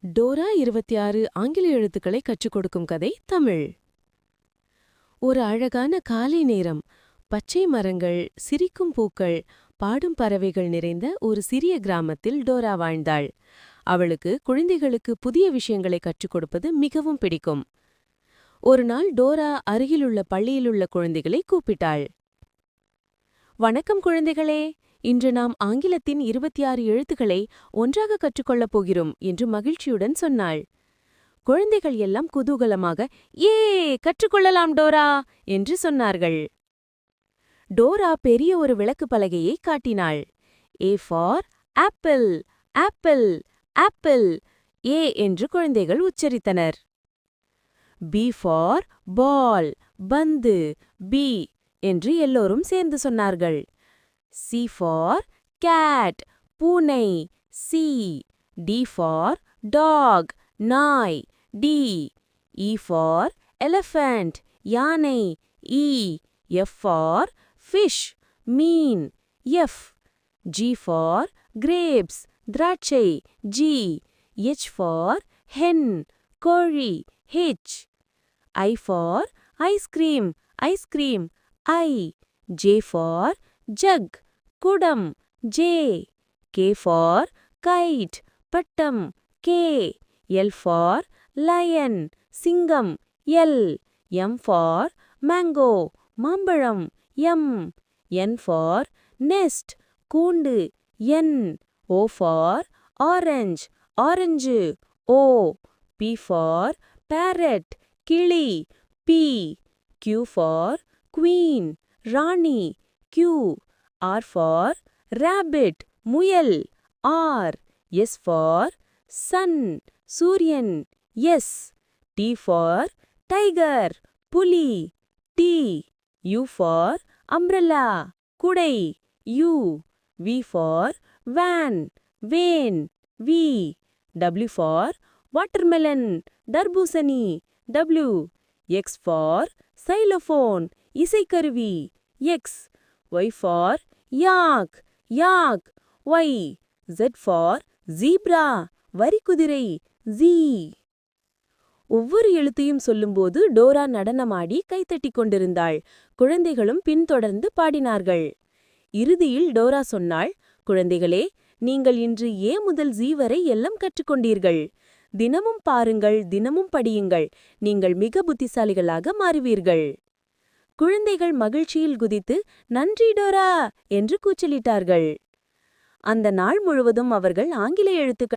Dora 26 ஆங்கில எழுத்துக்களை கற்றுக் கொடுக்கும் கதை தமிழ். ஒரு அழகான காலை நேரம். பச்சை மரங்கள், சிரிக்கும் பூக்கள், பாடும் பறவைகள் நிறைந்த ஒரு சிறிய கிராமத்தில் டோரா வாழ்ந்தாள். அவளுக்கு குழந்தைகளுக்கு புதிய விஷயங்களை கற்றுக் கொடுப்பது மிகவும் பிடிக்கும். ஒரு நாள் டோரா அருகிலுள்ள பள்ளியிலுள்ள குழந்தைகளை கூப்பிட்டாள். வணக்கம் குழந்தைகளே, இன்று நாம் ஆங்கிலத்தின் 26 எழுத்துக்களை ஒன்றாக கற்றுக்கொள்ளப் போகிறோம் என்று மகிழ்ச்சியுடன் சொன்னாள். குழந்தைகள் எல்லாம் குதூகலமாக ஏ கற்றுக்கொள்ளலாம் டோரா என்று சொன்னார்கள். டோரா பெரிய ஒரு விளக்கு பலகையை காட்டினாள். A for apple, apple, apple. A என்று குழந்தைகள் உச்சரித்தனர். பி ஃபார் பால், பந்து, பி என்று எல்லோரும் சேர்ந்து சொன்னார்கள். சி ஃபார் கேட், பூனை, சி. டி ஃபார் டாக், நாய், டி. இ ஃபார் எலிஃபண்ட், யானை, இ. எஃப் ஃபார் ஃபிஷ், மீன், எஃப். ஜி ஃபார் கிரேப்ஸ், திராட்சை, ஜி. எச் ஃபார் ஹென், கோழி, H. I for ice cream, ice cream, I. J for jug, குடம், J. K for kite, பட்டம், K. L for lion, சிங்கம், L. M for mango, மாம்பழம், M. N for nest, கூண்டு, N. O for orange, orange, O. P for parrot, கிளி, P. Q for queen, Rani, Q. R for rabbit, முயல், R. S for sun, சூரியன், S. T for tiger, புலி, T. U for umbrella, குடை, U. V for van, van, V. W for watermelon, தர்பூசணி, W. X for xylophone, இசைக்கருவி, X. Y for yak, yak, Y. Z for zebra, வரிக்குதிரை, Z. ஒவ்வொரு எழுத்தையும் சொல்லும்போது Dora நடனமாடி கைத்தட்டிக் கொண்டிருந்தாள். குழந்தைகளும் பின்தொடர்ந்து பாடினார்கள். இறுதியில் டோரா சொன்னாள், குழந்தைகளே, நீங்கள் இன்று A முதல் Z வரை எல்லாம் கற்றுக்கொண்டீர்கள். தினமும் பாருங்கள், தினமும் படியுங்கள். நீங்கள் மிக புத்திசாலிகளாக மாறுவீர்கள். குழந்தைகள் மகிழ்ச்சியில் குதித்து நன்றி டோரா என்று கூச்சலிட்டார்கள். அந்த நாள் முழுவதும் அவர்கள் ஆங்கில எழுத்துக்கள்